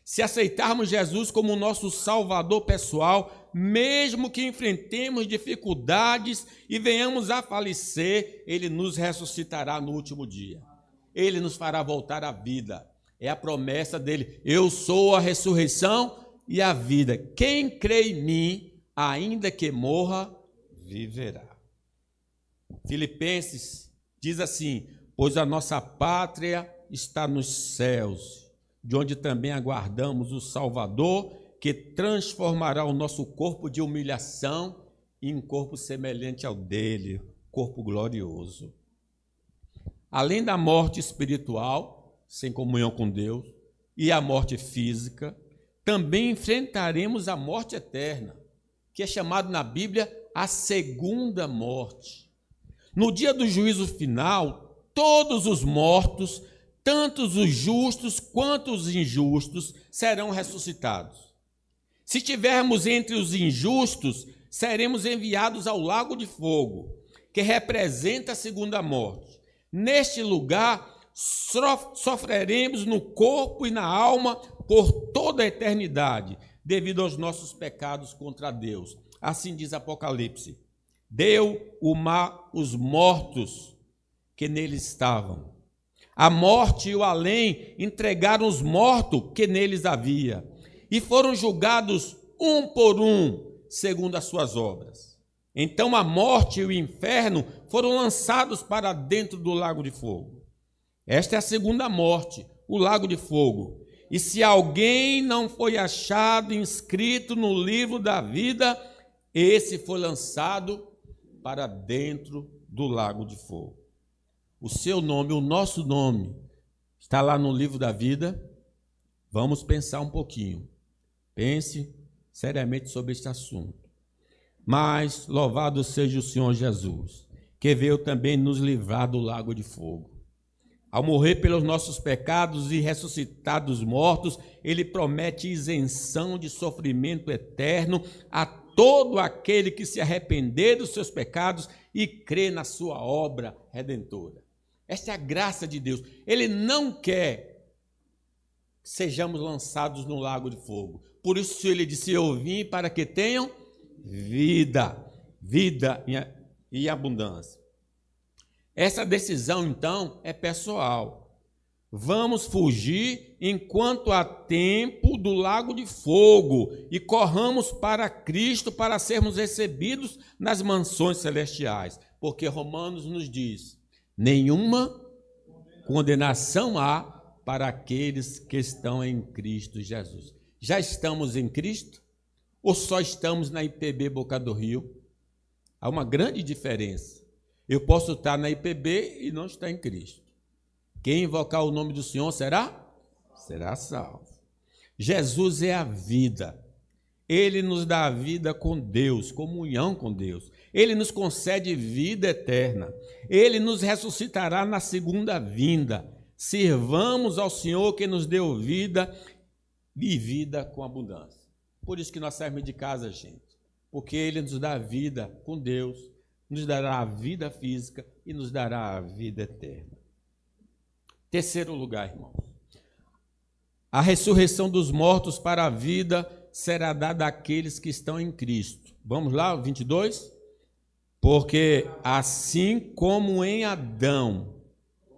Se aceitarmos Jesus como nosso Salvador pessoal, mesmo que enfrentemos dificuldades e venhamos a falecer, Ele nos ressuscitará no último dia. Ele nos fará voltar à vida. É a promessa dele. Eu sou a ressurreição e a vida. Quem crê em mim, ainda que morra, viverá. Filipenses diz assim: pois a nossa pátria está nos céus, de onde também aguardamos o Salvador, que transformará o nosso corpo de humilhação em um corpo semelhante ao dele, corpo glorioso. Além da morte espiritual, sem comunhão com Deus, e a morte física, também enfrentaremos a morte eterna, que é chamado na Bíblia a segunda morte. No dia do juízo final, todos os mortos, tanto os justos quanto os injustos, serão ressuscitados. Se estivermos entre os injustos, seremos enviados ao lago de fogo, que representa a segunda morte. Neste lugar, sofreremos no corpo e na alma por toda a eternidade, devido aos nossos pecados contra Deus. Assim diz Apocalipse: deu o mar os mortos que nele estavam. A morte e o além entregaram os mortos que neles havia, e foram julgados um por um, segundo as suas obras. Então a morte e o inferno foram lançados para dentro do lago de fogo. Esta é a segunda morte, o lago de fogo. E se alguém não foi achado inscrito no livro da vida, esse foi lançado para dentro do lago de fogo. O seu nome, o nosso nome, está lá no livro da vida. Vamos pensar um pouquinho. Pense seriamente sobre este assunto. Mas louvado seja o Senhor Jesus, que veio também nos livrar do lago de fogo. Ao morrer pelos nossos pecados e ressuscitar dos mortos, ele promete isenção de sofrimento eterno a todo aquele que se arrepender dos seus pecados e crê na sua obra redentora. Esta é a graça de Deus. Ele não quer que sejamos lançados no lago de fogo. Por isso ele disse: eu vim para que tenham vida, vida e abundância. Essa decisão, então, é pessoal. Vamos fugir enquanto há tempo do lago de fogo e corramos para Cristo para sermos recebidos nas mansões celestiais. Porque Romanos nos diz: nenhuma condenação há para aqueles que estão em Cristo Jesus. Já estamos em Cristo? Ou só estamos na IPB Boca do Rio? Há uma grande diferença. Eu posso estar na IPB e não estar em Cristo. Quem invocar o nome do Senhor será salvo. Jesus é a vida. Ele nos dá a vida com Deus, comunhão com Deus. Ele nos concede vida eterna. Ele nos ressuscitará na segunda vinda. Sirvamos ao Senhor que nos deu vida e vida com abundância. Por isso que nós saímos de casa, gente. Porque Ele nos dá a vida com Deus, nos dará a vida física e nos dará a vida eterna. Terceiro lugar, irmãos. A ressurreição dos mortos para a vida será dada àqueles que estão em Cristo. Vamos lá, 22? Porque assim como em Adão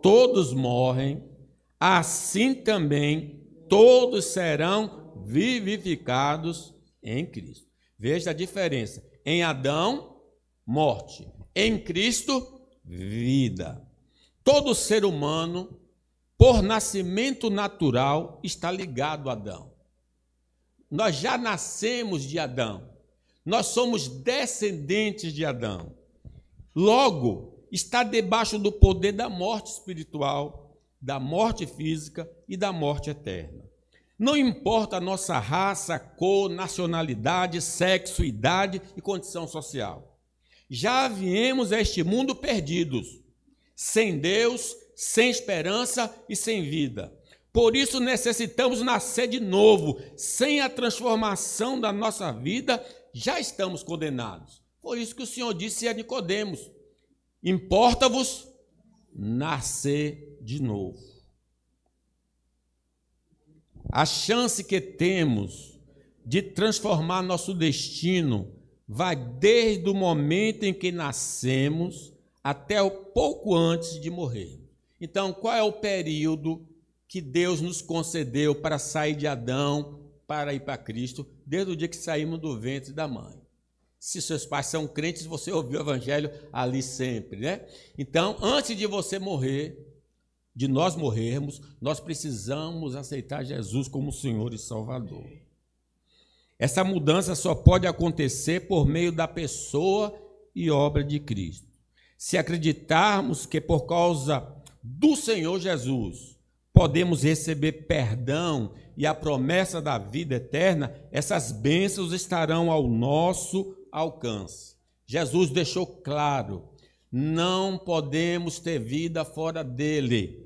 todos morrem, assim também todos serão vivificados em Cristo. Veja a diferença. Em Adão, morte. Em Cristo, vida. Todo ser humano, por nascimento natural, está ligado a Adão. Nós já nascemos de Adão. Nós somos descendentes de Adão. Logo, está debaixo do poder da morte espiritual, da morte física e da morte eterna. Não importa a nossa raça, cor, nacionalidade, sexo, idade e condição social. Já viemos a este mundo perdidos, sem Deus, sem esperança e sem vida. Por isso necessitamos nascer de novo. Sem a transformação da nossa vida, já estamos condenados. Por isso que o Senhor disse a Nicodemos: importa-vos nascer de novo. A chance que temos de transformar nosso destino vai desde o momento em que nascemos até o pouco antes de morrer. Então, qual é o período que Deus nos concedeu para sair de Adão, para ir para Cristo, desde o dia que saímos do ventre da mãe? Se seus pais são crentes, você ouviu o evangelho ali sempre, né? Então, antes de você morrer, de nós morrermos, nós precisamos aceitar Jesus como Senhor e Salvador. Essa mudança só pode acontecer por meio da pessoa e obra de Cristo. Se acreditarmos que por causa do Senhor Jesus podemos receber perdão e a promessa da vida eterna, essas bênçãos estarão ao nosso alcance. Jesus deixou claro: não podemos ter vida fora dele.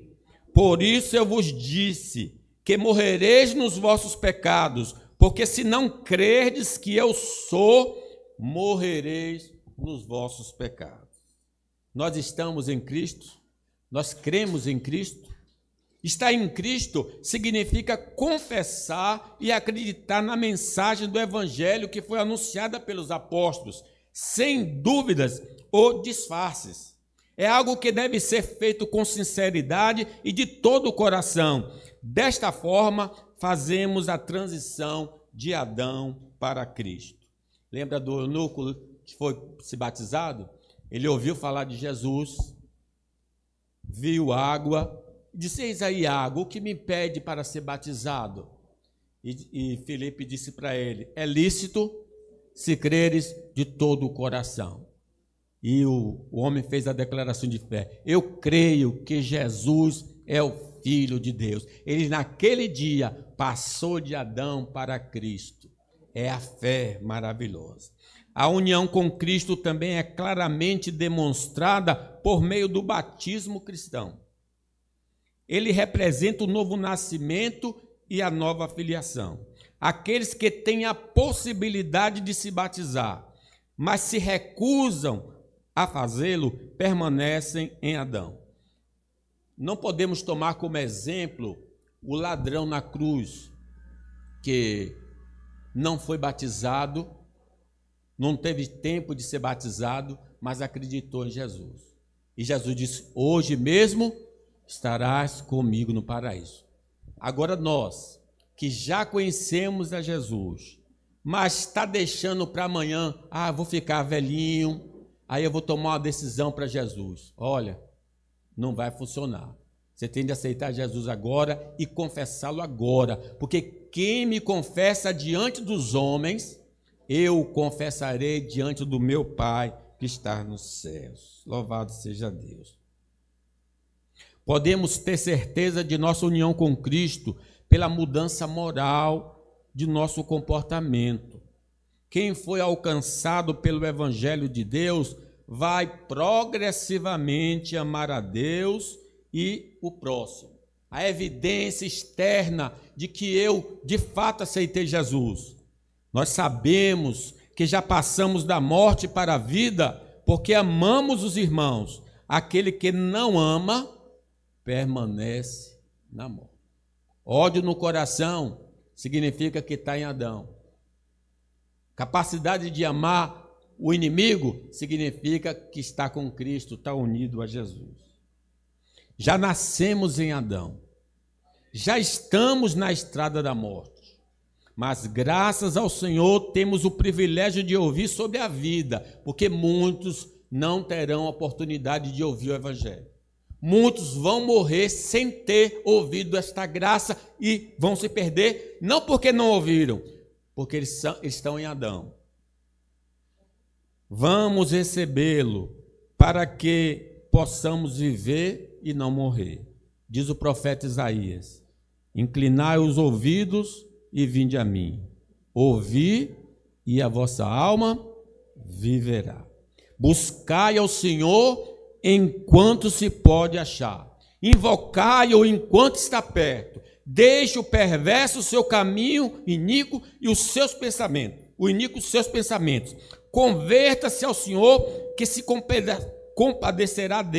Por isso eu vos disse que morrereis nos vossos pecados, porque se não crerdes que eu sou, morrereis nos vossos pecados. Nós estamos em Cristo, nós cremos em Cristo. Estar em Cristo significa confessar e acreditar na mensagem do Evangelho que foi anunciada pelos apóstolos, sem dúvidas ou disfarces. É algo que deve ser feito com sinceridade e de todo o coração. Desta forma, fazemos a transição de Adão para Cristo. Lembra do eunuco que foi se batizado? Ele ouviu falar de Jesus, viu água, disse: eis aí água, o que me impede para ser batizado? E Filipe disse para ele: é lícito se creres de todo o coração. E o homem fez a declaração de fé: eu creio que Jesus é o Filho de Deus. Ele naquele dia passou de Adão para Cristo. É a fé maravilhosa. A união com Cristo também é claramente demonstrada por meio do batismo cristão. Ele representa o novo nascimento e a nova filiação. Aqueles que têm a possibilidade de se batizar, mas se recusam a fazê-lo, permanecem em Adão. Não podemos tomar como exemplo o ladrão na cruz, que não foi batizado, não teve tempo de ser batizado, mas acreditou em Jesus. E Jesus disse: hoje mesmo estarás comigo no paraíso. Agora nós, que já conhecemos a Jesus, mas está deixando para amanhã: vou ficar velhinho, aí eu vou tomar uma decisão para Jesus. Olha, não vai funcionar. Você tem de aceitar Jesus agora e confessá-lo agora, porque quem me confessa diante dos homens, eu o confessarei diante do meu Pai que está nos céus. Louvado seja Deus. Podemos ter certeza de nossa união com Cristo pela mudança moral de nosso comportamento. Quem foi alcançado pelo Evangelho de Deus vai progressivamente amar a Deus e o próximo. A evidência externa de que eu, de fato, aceitei Jesus. Nós sabemos que já passamos da morte para a vida porque amamos os irmãos. Aquele que não ama, permanece na morte. Ódio no coração significa que está em Adão. Capacidade de amar o inimigo significa que está com Cristo, está unido a Jesus. Já nascemos em Adão, já estamos na estrada da morte, mas graças ao Senhor temos o privilégio de ouvir sobre a vida, porque muitos não terão oportunidade de ouvir o Evangelho. Muitos vão morrer sem ter ouvido esta graça e vão se perder, não porque não ouviram, porque eles estão em Adão. Vamos recebê-lo para que possamos viver e não morrer. Diz o profeta Isaías: inclinai os ouvidos e vinde a mim. Ouvi e a vossa alma viverá. Buscai ao Senhor enquanto se pode achar. Invocai-o enquanto está perto. Deixe o perverso o seu caminho iníquo e os seus pensamentos. O iníquo os seus pensamentos. Converta-se ao Senhor, que se compadecerá dele.